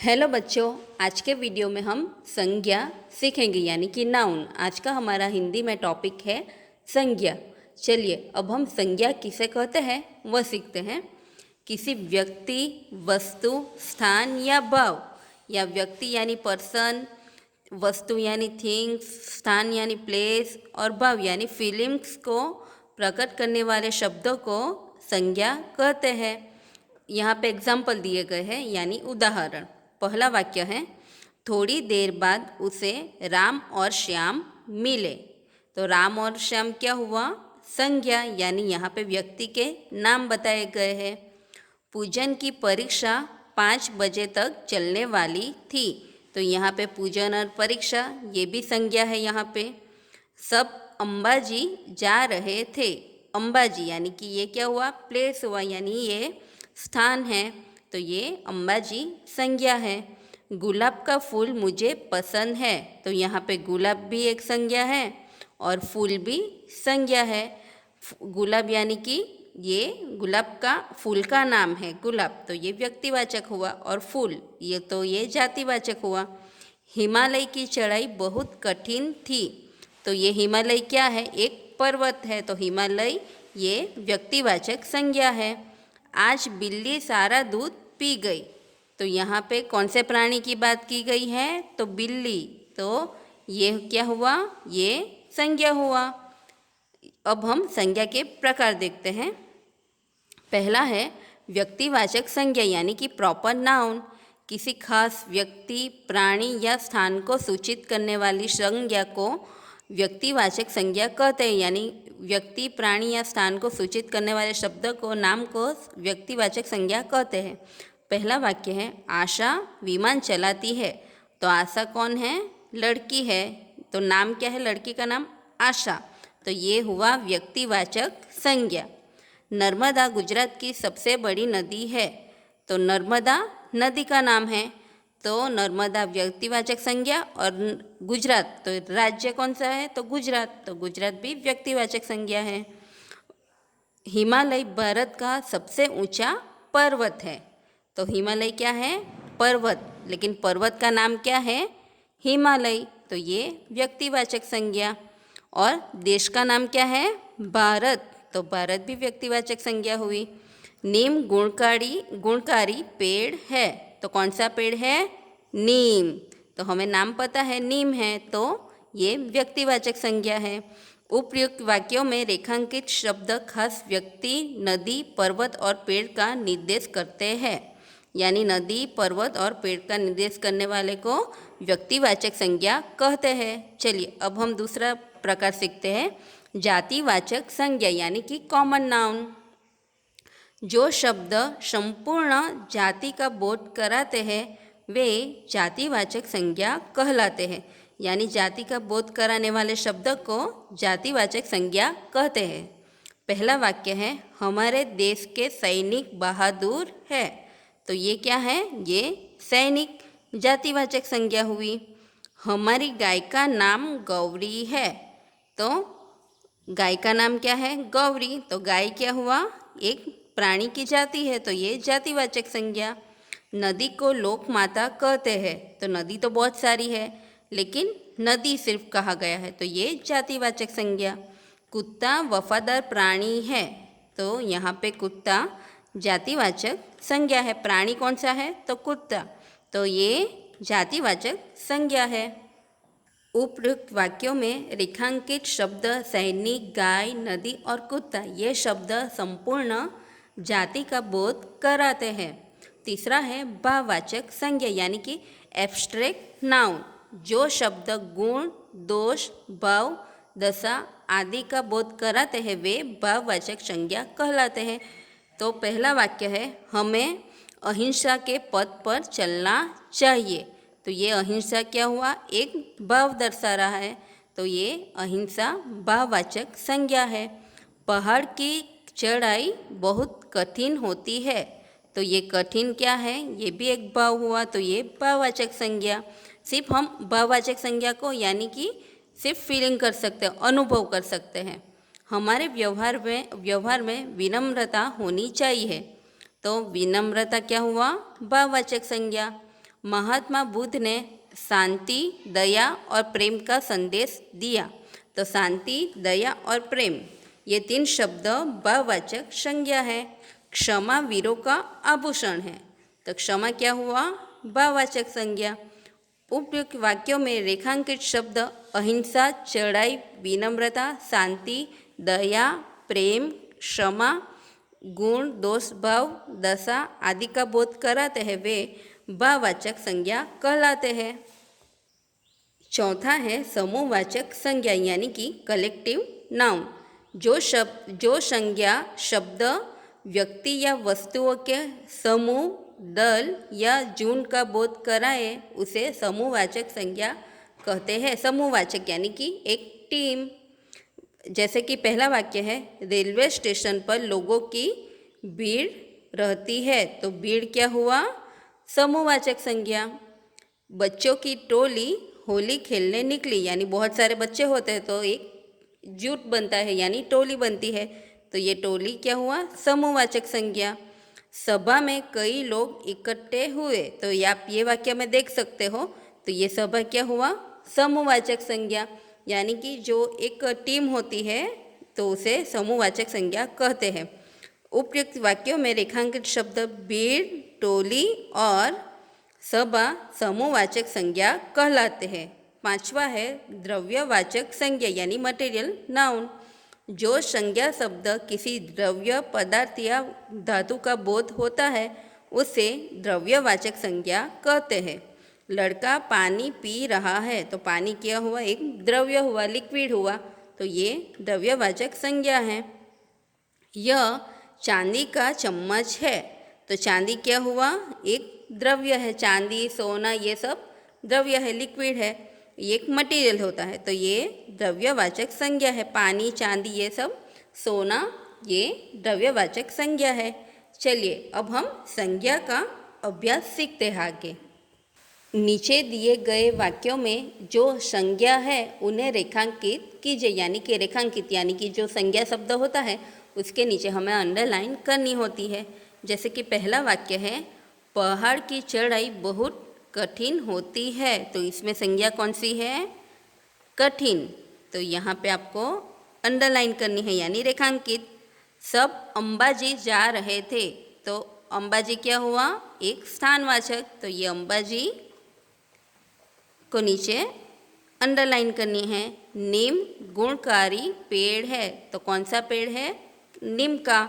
Hello बच्चों, आज के वीडियो में हम संज्ञा सीखेंगे यानी कि नाउन। आज का हमारा हिंदी में टॉपिक है संज्ञा। चलिए अब हम संज्ञा किसे कहते हैं वह सीखते हैं। किसी व्यक्ति, वस्तु, स्थान या भाव, या व्यक्ति यानी पर्सन, वस्तु यानी थिंग्स, स्थान यानी प्लेस और भाव यानी फीलिंग्स को प्रकट करने वाले शब्दों को संज्ञा कहते हैं। यहाँ पे एग्जाम्पल दिए गए हैं यानी उदाहरण। पहला वाक्य है, थोड़ी देर बाद उसे राम और श्याम मिले। तो राम और श्याम क्या हुआ? संज्ञा, यानी यहाँ पे व्यक्ति के नाम बताए गए हैं। पूजन की परीक्षा 5 बजे तक चलने वाली थी। तो यहाँ पे पूजन और परीक्षा ये भी संज्ञा है। यहाँ पे सब अंबाजी जा रहे थे। अंबाजी यानी कि ये क्या हुआ? प्लेस हुआ, यानी ये स्थान है। तो ये अंबाजी संज्ञा है। गुलाब का फूल मुझे पसंद है। तो यहाँ पे गुलाब भी एक संज्ञा है और फूल भी संज्ञा है। गुलाब यानी कि ये गुलाब का फूल का नाम है गुलाब, तो ये व्यक्तिवाचक हुआ। और फूल ये जातिवाचक हुआ। हिमालय की चढ़ाई बहुत कठिन थी। तो ये हिमालय क्या है? एक पर्वत है। तो हिमालय ये व्यक्तिवाचक संज्ञा है। आज बिल्ली सारा दूध पी गई। तो यहाँ पे कौन से प्राणी की बात की गई है? तो बिल्ली। तो ये क्या हुआ? ये संज्ञा हुआ। अब हम संज्ञा के प्रकार देखते हैं। पहला है व्यक्तिवाचक संज्ञा यानी कि प्रॉपर नाउन। किसी खास व्यक्ति, प्राणी या स्थान को सूचित करने वाली संज्ञा को व्यक्तिवाचक संज्ञा कहते हैं। यानी व्यक्ति, प्राणी या स्थान को सूचित करने वाले शब्द को, नाम को व्यक्तिवाचक संज्ञा कहते हैं। पहला वाक्य है, आशा विमान चलाती है। तो आशा कौन है? लड़की है। तो नाम क्या है लड़की का? नाम आशा। तो ये हुआ व्यक्तिवाचक संज्ञा। नर्मदा गुजरात की सबसे बड़ी नदी है। तो नर्मदा नदी का नाम है। तो नर्मदा व्यक्तिवाचक संज्ञा और गुजरात, तो राज्य कौन सा है? तो गुजरात। तो गुजरात भी व्यक्तिवाचक संज्ञा है। हिमालय भारत का सबसे ऊंचा पर्वत है। तो हिमालय क्या है? पर्वत। लेकिन पर्वत का नाम क्या है? हिमालय। तो ये व्यक्तिवाचक संज्ञा। और देश का नाम क्या है? भारत। तो भारत भी व्यक्तिवाचक संज्ञा हुई। नीम गुणकारी पेड़ है। तो कौन सा पेड़ है? नीम। तो हमें नाम पता है नीम है, तो ये व्यक्तिवाचक संज्ञा है। उपयुक्त वाक्यों में रेखांकित शब्द खास व्यक्ति, नदी, पर्वत और पेड़ का निर्देश करते हैं। यानी नदी, पर्वत और पेड़ का निर्देश करने वाले को व्यक्तिवाचक संज्ञा कहते हैं। चलिए अब हम दूसरा प्रकार सीखते हैं, जातिवाचक संज्ञा यानी कि कॉमन नाउन। जो शब्द संपूर्ण जाति का बोध कराते हैं वे जातिवाचक संज्ञा कहलाते हैं। यानी जाति का बोध कराने वाले शब्द को जातिवाचक संज्ञा कहते हैं। पहला वाक्य है, हमारे देश के सैनिक बहादुर है। तो ये क्या है? ये सैनिक जातिवाचक संज्ञा हुई। हमारी गाय का नाम गौरी है। तो गाय का नाम क्या है? गौरी। तो गाय क्या हुआ? एक प्राणी की जाति है। तो ये जातिवाचक संज्ञा। नदी को लोक माता कहते हैं। तो नदी तो बहुत सारी है, लेकिन नदी सिर्फ कहा गया है, तो ये जातिवाचक संज्ञा। कुत्ता वफादार प्राणी है। तो यहाँ पे कुत्ता जातिवाचक संज्ञा है। प्राणी कौन सा है? तो कुत्ता। तो ये जातिवाचक संज्ञा है। उपयुक्त वाक्यों में रेखांकित शब्द सैनिक, गाय, नदी और कुत्ता ये शब्द संपूर्ण जाति का बोध कराते हैं। तीसरा है भाववाचक संज्ञा यानी कि एब्स्ट्रैक्ट नाउन। जो शब्द गुण, दोष, भाव, दशा आदि का बोध कराते हैं वे भाववाचक संज्ञा कहलाते हैं। तो पहला वाक्य है, हमें अहिंसा के पथ पर चलना चाहिए। तो ये अहिंसा क्या हुआ? एक भाव दर्शा रहा है। तो ये अहिंसा भाववाचक संज्ञा है। पहाड़ की चढ़ाई बहुत कठिन होती है। तो ये कठिन क्या है? ये भी एक भाव हुआ। तो ये भाववाचक संज्ञा। सिर्फ हम भाववाचक संज्ञा को यानी कि सिर्फ फीलिंग कर सकते हैं, अनुभव कर सकते हैं। हमारे व्यवहार में विनम्रता होनी चाहिए। तो विनम्रता क्या हुआ? भाववाचक संज्ञा। महात्मा बुद्ध ने शांति, दया और प्रेम का संदेश दिया। तो शांति, दया और प्रेम ये 3 शब्द भाववाचक संज्ञा है। क्षमा वीरों का आभूषण है। तो क्षमा क्या हुआ? भाववाचक संज्ञा। उपयुक्त वाक्यों में रेखांकित शब्द अहिंसा, चढ़ाई, विनम्रता, शांति, दया, प्रेम, क्षमा, गुण, दोष, भाव, दशा आदि का बोध कराते हैं, वे भाववाचक संज्ञा कहलाते हैं। चौथा है समूहवाचक संज्ञा यानी कि कलेक्टिव नाउन। जो संज्ञा शब्द, व्यक्ति या वस्तुओं के समूह, दल या झुंड का बोध कराए उसे समूहवाचक संज्ञा कहते हैं। समूहवाचक यानी कि एक टीम। जैसे कि पहला वाक्य है, रेलवे स्टेशन पर लोगों की भीड़ रहती है। तो भीड़ क्या हुआ? समूहवाचक संज्ञा। बच्चों की टोली होली खेलने निकली, यानी बहुत सारे बच्चे होते हैं तो एक जुट बनता है यानी टोली बनती है। तो ये टोली क्या हुआ? समूहवाचक संज्ञा। सभा में कई लोग इकट्ठे हुए, तो आप ये वाक्य में देख सकते हो। तो ये सभा क्या हुआ? समूहवाचक संज्ञा। यानी कि जो एक टीम होती है तो उसे समूहवाचक संज्ञा कहते हैं। उपयुक्त वाक्यों में रेखांकित शब्द भीड़, टोली और सभा समूहवाचक संज्ञा कहलाते हैं। पांचवा है द्रव्यवाचक संज्ञा यानी मटेरियल नाउन। जो संज्ञा शब्द किसी द्रव्य, पदार्थ या धातु का बोध होता है उसे द्रव्यवाचक संज्ञा कहते हैं। लड़का पानी पी रहा है, तो पानी क्या हुआ? एक द्रव्य हुआ, लिक्विड हुआ। तो ये द्रव्यवाचक संज्ञा है। यह चांदी का चम्मच है, तो चांदी क्या हुआ? एक द्रव्य है। चांदी, सोना ये सब द्रव्य है, लिक्विड है, ये एक मटेरियल होता है। तो ये द्रव्यवाचक संज्ञा है। पानी, चांदी ये सब, सोना ये द्रव्यवाचक संज्ञा है। चलिए अब हम संज्ञा का अभ्यास सीखते हैं आगे। नीचे दिए गए वाक्यों में जो संज्ञा है उन्हें रेखांकित कीजिए। यानी कि रेखांकित यानी कि जो संज्ञा शब्द होता है उसके नीचे हमें अंडरलाइन करनी होती है। जैसे कि पहला वाक्य है, पहाड़ की चढ़ाई बहुत कठिन होती है। तो इसमें संज्ञा कौन सी है? कठिन। तो यहाँ पे आपको अंडरलाइन करनी है यानी रेखांकित। सब अंबाजी जा रहे थे, तो अंबाजी क्या हुआ? एक स्थानवाचक। तो ये अंबाजी को नीचे अंडरलाइन करनी है। नीम गुणकारी पेड़ है, तो कौन सा पेड़ है? नीम का।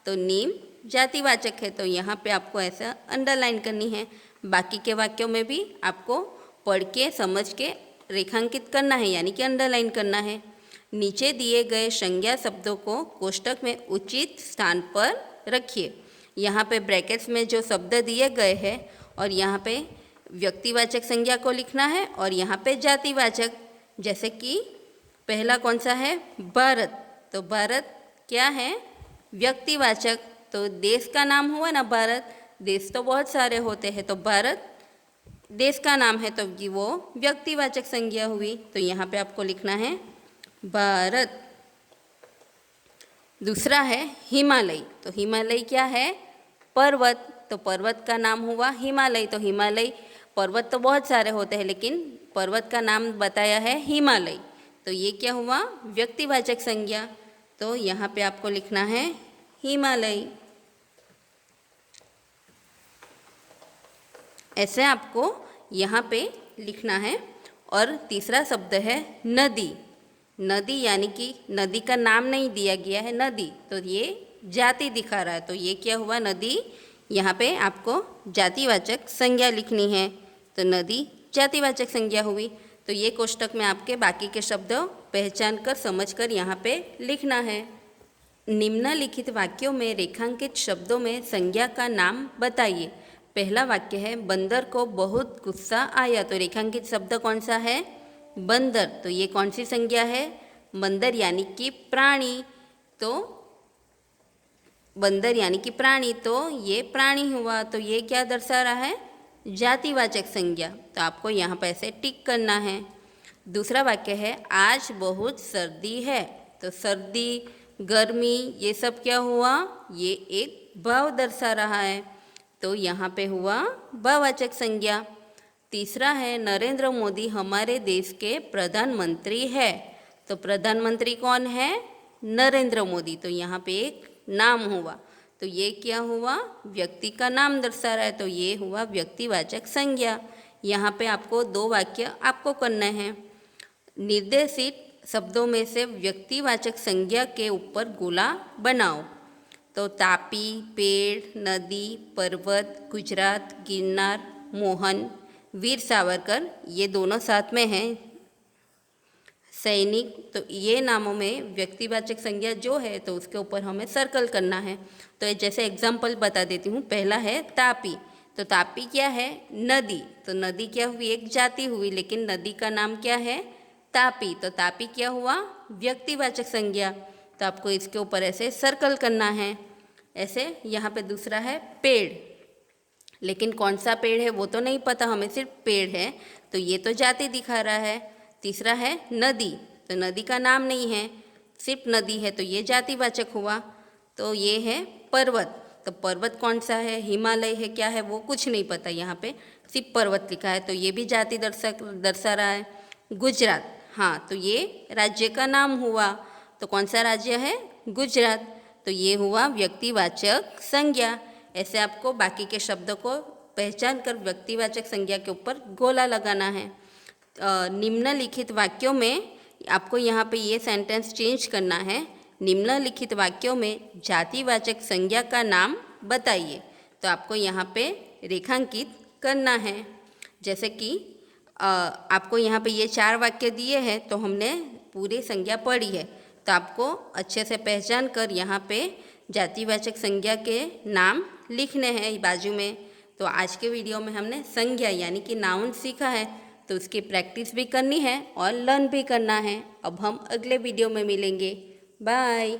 तो नीम जातिवाचक है, तो यहाँ पे आपको ऐसा अंडरलाइन करनी है। बाकी के वाक्यों में भी आपको पढ़ के समझ के रेखांकित करना है यानी कि अंडरलाइन करना है। नीचे दिए गए संज्ञा शब्दों को कोष्ठक में उचित स्थान पर रखिए। यहाँ पे ब्रैकेट्स में जो शब्द दिए गए हैं और यहाँ पे व्यक्तिवाचक संज्ञा को लिखना है और यहाँ पे जातिवाचक। जैसे कि पहला कौन सा है? भारत। तो भारत क्या है? व्यक्तिवाचक। तो देश का नाम हुआ ना भारत। देश तो बहुत सारे होते हैं, तो भारत देश का नाम है, तो वो व्यक्तिवाचक संज्ञा हुई। तो यहाँ पे आपको लिखना है भारत। दूसरा है हिमालय। तो हिमालय क्या है? पर्वत। तो पर्वत का नाम हुआ हिमालय। तो हिमालय, पर्वत तो बहुत सारे होते हैं लेकिन पर्वत का नाम बताया है हिमालय। तो ये क्या हुआ? व्यक्तिवाचक संज्ञा। तो यहाँ पे आपको लिखना है हिमालय। ऐसे आपको यहाँ पे लिखना है। और तीसरा शब्द है नदी। नदी यानी कि नदी का नाम नहीं दिया गया है, नदी। तो ये जाति दिखा रहा है, तो ये क्या हुआ? नदी। यहाँ पे आपको जातिवाचक संज्ञा लिखनी है, तो नदी जातिवाचक संज्ञा हुई। तो ये कोष्ठक में आपके बाकी के शब्द पहचान कर समझ कर यहाँ पे लिखना है। निम्नलिखित वाक्यों में रेखांकित शब्दों में संज्ञा का नाम बताइए। पहला वाक्य है, बंदर को बहुत गुस्सा आया। तो रेखांकित शब्द कौन सा है? बंदर। तो ये कौन सी संज्ञा है? बंदर यानी कि प्राणी। तो बंदर यानी कि प्राणी, तो ये प्राणी हुआ। तो ये क्या दर्शा रहा है? जातिवाचक संज्ञा। तो आपको यहाँ पर ऐसे टिक करना है। दूसरा वाक्य है, आज बहुत सर्दी है। तो सर्दी, गर्मी ये सब क्या हुआ? ये एक भाव दर्शा रहा है, तो यहाँ पे हुआ भाववाचक संज्ञा। तीसरा है नरेंद्र मोदी हमारे देश के प्रधानमंत्री है। तो प्रधानमंत्री कौन है? नरेंद्र मोदी। तो यहाँ पे एक नाम हुआ, तो ये क्या हुआ? व्यक्ति का नाम दर्शा रहा है, तो ये हुआ व्यक्तिवाचक संज्ञा। यहाँ पे आपको 2 वाक्य आपको करने हैं। निर्देशित शब्दों में से व्यक्तिवाचक संज्ञा के ऊपर गोला बनाओ। तो तापी, पेड़, नदी, पर्वत, गुजरात, गिरनार, मोहन, वीर सावरकर, ये दोनों साथ में हैं। सैनिक, तो ये नामों में व्यक्तिवाचक संज्ञा जो है तो उसके ऊपर हमें सर्कल करना है। तो जैसे एग्जाम्पल बता देती हूँ। पहला है तापी। तो तापी क्या है? नदी। तो नदी क्या हुई? एक जाति हुई, लेकिन नदी का नाम क्या है? तापी। तो तापी क्या हुआ? व्यक्तिवाचक संज्ञा। तो आपको इसके ऊपर ऐसे सर्कल करना है। ऐसे यहाँ पे दूसरा है पेड़, लेकिन कौन सा पेड़ है वो तो नहीं पता हमें, सिर्फ पेड़ है, तो ये तो जाति दिखा रहा है। तीसरा है नदी। तो नदी का नाम नहीं है, सिर्फ नदी है, तो ये जातिवाचक हुआ। तो ये है पर्वत। तो पर्वत कौन सा है? हिमालय है, क्या है वो कुछ नहीं पता, यहाँ पे सिर्फ पर्वत लिखा है, तो ये भी जाति दर्शा रहा है। गुजरात, हाँ, तो ये राज्य का नाम हुआ। तो कौन सा राज्य है? गुजरात। तो ये हुआ व्यक्तिवाचक संज्ञा। ऐसे आपको बाकी के शब्दों को पहचान कर व्यक्तिवाचक संज्ञा के ऊपर गोला लगाना है। निम्नलिखित वाक्यों में आपको यहाँ पे ये सेंटेंस चेंज करना है। निम्नलिखित वाक्यों में जातिवाचक संज्ञा का नाम बताइए। तो आपको यहाँ पे रेखांकित करना है। जैसे कि आपको यहाँ पे ये 4 वाक्य दिए हैं, तो हमने पूरी संज्ञा पढ़ी है, तो आपको अच्छे से पहचान कर यहाँ पे जातिवाचक संज्ञा के नाम लिखने हैं बाजू में। तो आज के वीडियो में हमने संज्ञा यानी कि नाउन सीखा है, तो उसकी प्रैक्टिस भी करनी है और लर्न भी करना है। अब हम अगले वीडियो में मिलेंगे। बाय।